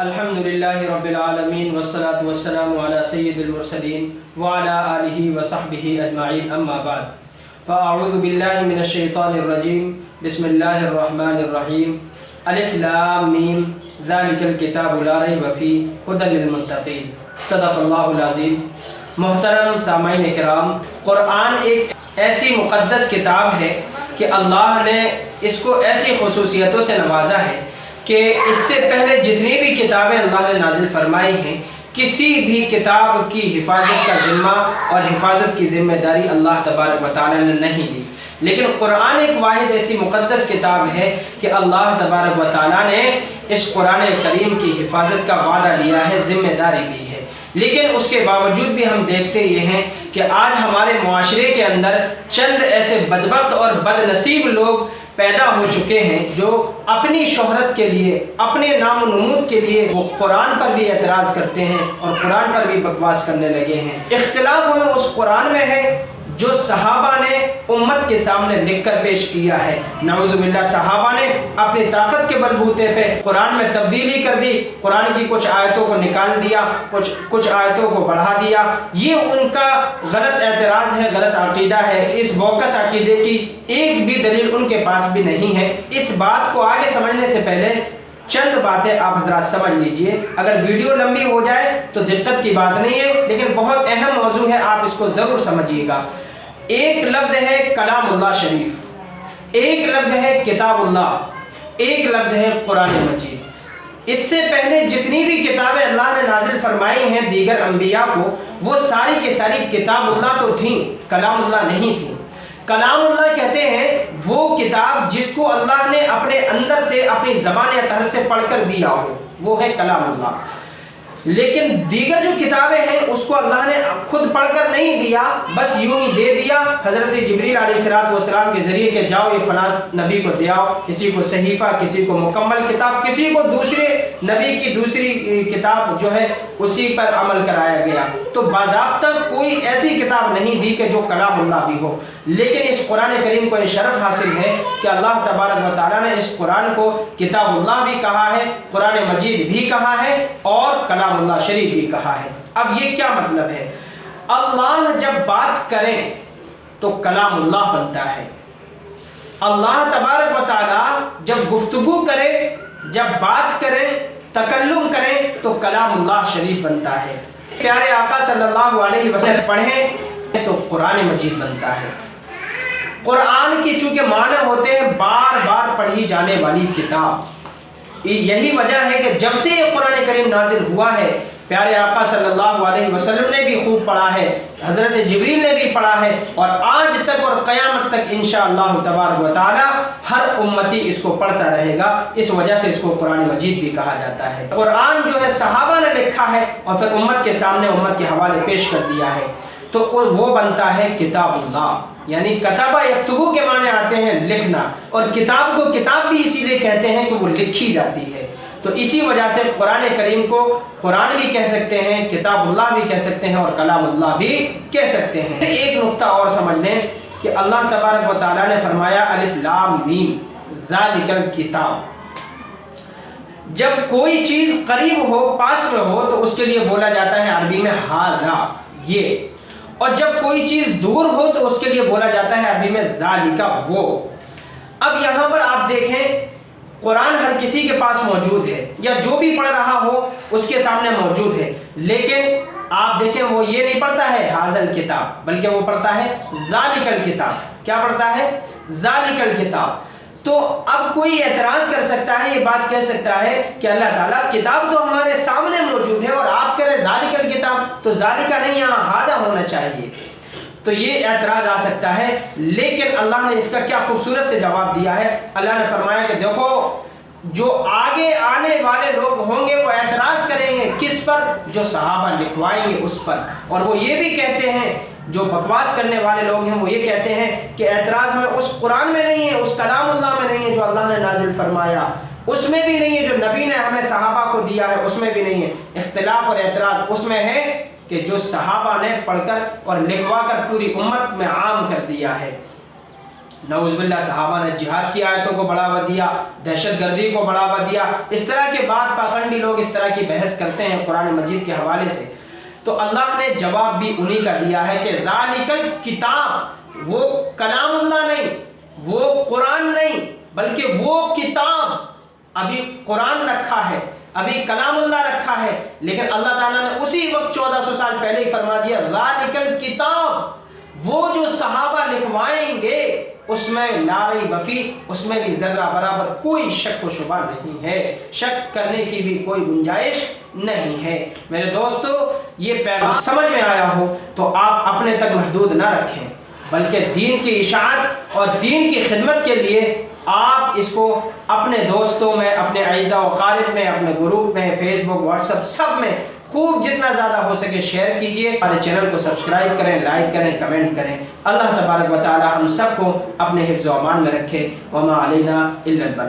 الحمدللہ رب العالمین والصلاة والسلام علی سید المرسلین وعلی آلہ وصحبہ اجمعین، اما بعد فاعوذ باللہ من الشیطان الرجیم، بسم اللہ الرحمن الرحیم، الف لام میم ذالک الکتاب لا ریب فیہ ھدی للمتقین، صدق اللہ العظیم۔ محترم سامعین کرام، قرآن ایک ایسی مقدس کتاب ہے کہ اللہ نے اس کو ایسی خصوصیتوں سے نوازا ہے کہ اس سے پہلے جتنی بھی کتابیں اللہ نے نازل فرمائی ہیں، کسی بھی کتاب کی حفاظت کا ذمہ اور حفاظت کی ذمہ داری اللہ تبارک و تعالی نے نہیں دی، لیکن قرآن ایک واحد ایسی مقدس کتاب ہے کہ اللہ تبارک و تعالی نے اس قرآن کریم کی حفاظت کا وعدہ لیا ہے، ذمہ داری لی ہے۔ لیکن اس کے باوجود بھی ہم دیکھتے یہ ہیں کہ آج ہمارے معاشرے کے اندر چند ایسے بدبخت اور بد نصیب لوگ پیدا ہو چکے ہیں جو اپنی شہرت کے لیے، اپنے نام و نمود کے لیے وہ قرآن پر بھی اعتراض کرتے ہیں اور قرآن پر بھی بکواس کرنے لگے ہیں۔ اختلاف ہمیں اس قرآن میں ہے جو صحابہ نے امت کے سامنے لکھ کر پیش کیا ہے۔ نعوذ باللہ، صحابہ نے اپنی طاقت کے بلبوتے پہ قرآن میں تبدیلی کر دی، قرآن کی کچھ آیتوں کو نکال دیا، کچھ آیتوں کو بڑھا دیا۔ یہ ان کا غلط اعتراض ہے، غلط عقیدہ ہے۔ اس بوکس عقیدے کی ایک بھی دلیل ان کے پاس بھی نہیں ہے۔ اس بات کو آگے سمجھنے سے پہلے چند باتیں آپ حضرات سمجھ لیجئے۔ اگر ویڈیو لمبی ہو جائے تو دقت کی بات نہیں ہے، لیکن بہت اہم موضوع ہے، آپ اس کو ضرور سمجھیے گا۔ ایک لفظ ہے کلام اللہ شریف، ایک لفظ ہے کتاب اللہ، ایک لفظ ہے قرآن مجید۔ اس سے پہلے جتنی بھی کتابیں اللہ نے نازل فرمائی ہیں دیگر انبیاء کو، وہ ساری کی ساری کتاب اللہ تو تھیں، کلام اللہ نہیں تھیں۔ کلام اللہ کہتے ہیں وہ کتاب جس کو اللہ نے اپنے اندر سے، اپنی زبان اطہر سے پڑھ کر دیا ہو، وہ ہے کلام اللہ۔ لیکن دیگر جو کتابیں ہیں اس کو اللہ نے خود پڑھ کر نہیں دیا، بس یوں ہی دے دیا حضرت جبریل علیہ السلام کے ذریعے کہ جاؤ یہ فلاں نبی کو دیاؤ، کسی کو صحیفہ، کسی کو مکمل کتاب، کسی کو دوسرے نبی کی دوسری کتاب جو ہے اسی پر عمل کرایا گیا۔ تو باضابطہ کوئی ایسی کتاب نہیں دی کہ جو کلام اللہ بھی ہو، لیکن اس قرآن کریم کو یہ شرف حاصل ہے کہ اللہ تبارک و تعالیٰ نے اس قرآن کو کتاب اللہ بھی کہا ہے، قرآن مجید بھی کہا ہے اور کلام اللہ شریف بھی کہا ہے۔ اب یہ کیا مطلب ہے؟ اللہ جب بات کریں تو کلام اللہ بنتا ہے، اللہ تبارک و تعالیٰ جب گفتگو کرے، جب بات کریں، تکلم کریں تو کلام اللہ شریف بنتا ہے۔ پیارے آقا صلی اللہ علیہ وسلم پڑھیں تو قرآن مجید بنتا ہے۔ قرآن کی چونکہ معنی ہوتے ہیں بار بار پڑھی جانے والی کتاب، یہی وجہ ہے کہ جب سے یہ قرآن کریم نازل ہوا ہے، پیارے آقا صلی اللہ علیہ وسلم نے بھی خوب پڑھا ہے، حضرت جبریل نے بھی پڑھا ہے، اور آج تک اور قیامت تک انشاءاللہ تبارک و تعالی ہر امتی اس کو پڑھتا رہے گا۔ اس وجہ سے اس کو قرآن مجید بھی کہا جاتا ہے۔ قرآن جو ہے صحابہ نے لکھا ہے اور پھر امت کے سامنے امت کے حوالے پیش کر دیا ہے، تو وہ بنتا ہے کتاب اللہ۔ یعنی کتابہ یکتبو کے معنی آتے ہیں لکھنا، اور کتاب کو کتاب بھی اسی لیے کہتے ہیں کہ وہ لکھی جاتی ہے۔ تو اسی وجہ سے قرآن کریم کو قرآن بھی کہہ سکتے ہیں، کتاب اللہ بھی کہہ سکتے ہیں اور کلام اللہ بھی کہہ سکتے ہیں۔ ایک نقطہ اور سمجھ لیں کہ اللہ تبارک و تعالیٰ نے فرمایا الف لام میم ذالک الکتاب۔ جب کوئی چیز قریب ہو، پاس میں ہو، تو اس کے لیے بولا جاتا ہے عربی میں ھذا، یہ، اور جب کوئی چیز دور ہو تو اس کے لیے بولا جاتا ہے عربی میں ذالک، وہ۔ اب یہاں پر آپ دیکھیں قرآن ہر کسی کے پاس موجود ہے، یا جو بھی پڑھ رہا ہو اس کے سامنے موجود ہے، لیکن آپ دیکھیں وہ یہ نہیں پڑھتا ہے ھذا الکتاب، بلکہ وہ پڑھتا ہے ذالک الکتاب۔ کیا پڑھتا ہے؟ ذالک الکتاب۔ تو اب کوئی اعتراض کر سکتا ہے، یہ بات کہہ سکتا ہے کہ اللہ تعالیٰ کتاب تو ہمارے سامنے موجود ہے اور آپ کہہ رہے ذالک الکتاب، تو ذالک نہیں، یہاں ھذا ہونا چاہیے۔ تو یہ اعتراض آ سکتا ہے، لیکن اللہ نے اس کا کیا خوبصورت سے جواب دیا ہے۔ اللہ نے فرمایا کہ دیکھو جو آگے آنے والے لوگ ہوں گے وہ اعتراض کریں گے، کس پر؟ جو صحابہ لکھوائیں گے اس پر، اور وہ یہ بھی کہتے ہیں، جو بکواس کرنے والے لوگ ہیں وہ یہ کہتے ہیں کہ اعتراض ہمیں اس قرآن میں نہیں ہے، اس کلام اللہ میں نہیں ہے جو اللہ نے نازل فرمایا، اس میں بھی نہیں ہے جو نبی نے ہمیں صحابہ کو دیا ہے، اس میں بھی نہیں ہے۔ اختلاف اور اعتراض اس میں ہے کہ جو صحابہ نے پڑھ کر اور لکھوا کر پوری امت میں عام کر دیا ہے۔ نعوذ باللہ صحابہ نے جہاد کی آیتوں کو بڑھاوا دیا، دہشت گردی کو بڑھاوا دیا، اس طرح کے بعد پاخنڈی لوگ اس طرح کی بحث کرتے ہیں قرآن مجید کے حوالے سے، تو اللہ نے جواب بھی انہی کا دیا ہے کہ ذالک الکتاب، وہ کلام اللہ نہیں، وہ قرآن نہیں، بلکہ وہ کتاب، ابھی قرآن رکھا ہے، ابھی کلام اللہ رکھا ہے، لیکن اللہ تعالیٰ نے اسی وقت 1400 سال پہلے ہی فرما دیا ذالک الکتاب، وہ جو صحابہ لکھوائیں گے اس میں لا ریب فیہ، اس میں بھی ذرہ برابر کوئی شک و شبہ نہیں ہے، شک کرنے کی بھی کوئی گنجائش نہیں ہے۔ میرے دوستو، یہ پیغام سمجھ میں آیا ہو تو آپ اپنے تک محدود نہ رکھیں، بلکہ دین کی اشاعت اور دین کی خدمت کے لیے آپ اس کو اپنے دوستوں میں، اپنے اعزاء و اقارب میں، اپنے گروپ میں، فیس بک، واٹس ایپ، سب میں خوب جتنا زیادہ ہو سکے شیئر کیجئے، ہمارے چینل کو سبسکرائب کریں، لائک کریں، کمنٹ کریں۔ اللہ تبارک و تعالی ہم سب کو اپنے حفظ و امان میں رکھے۔ وما علینا الا البلاغ۔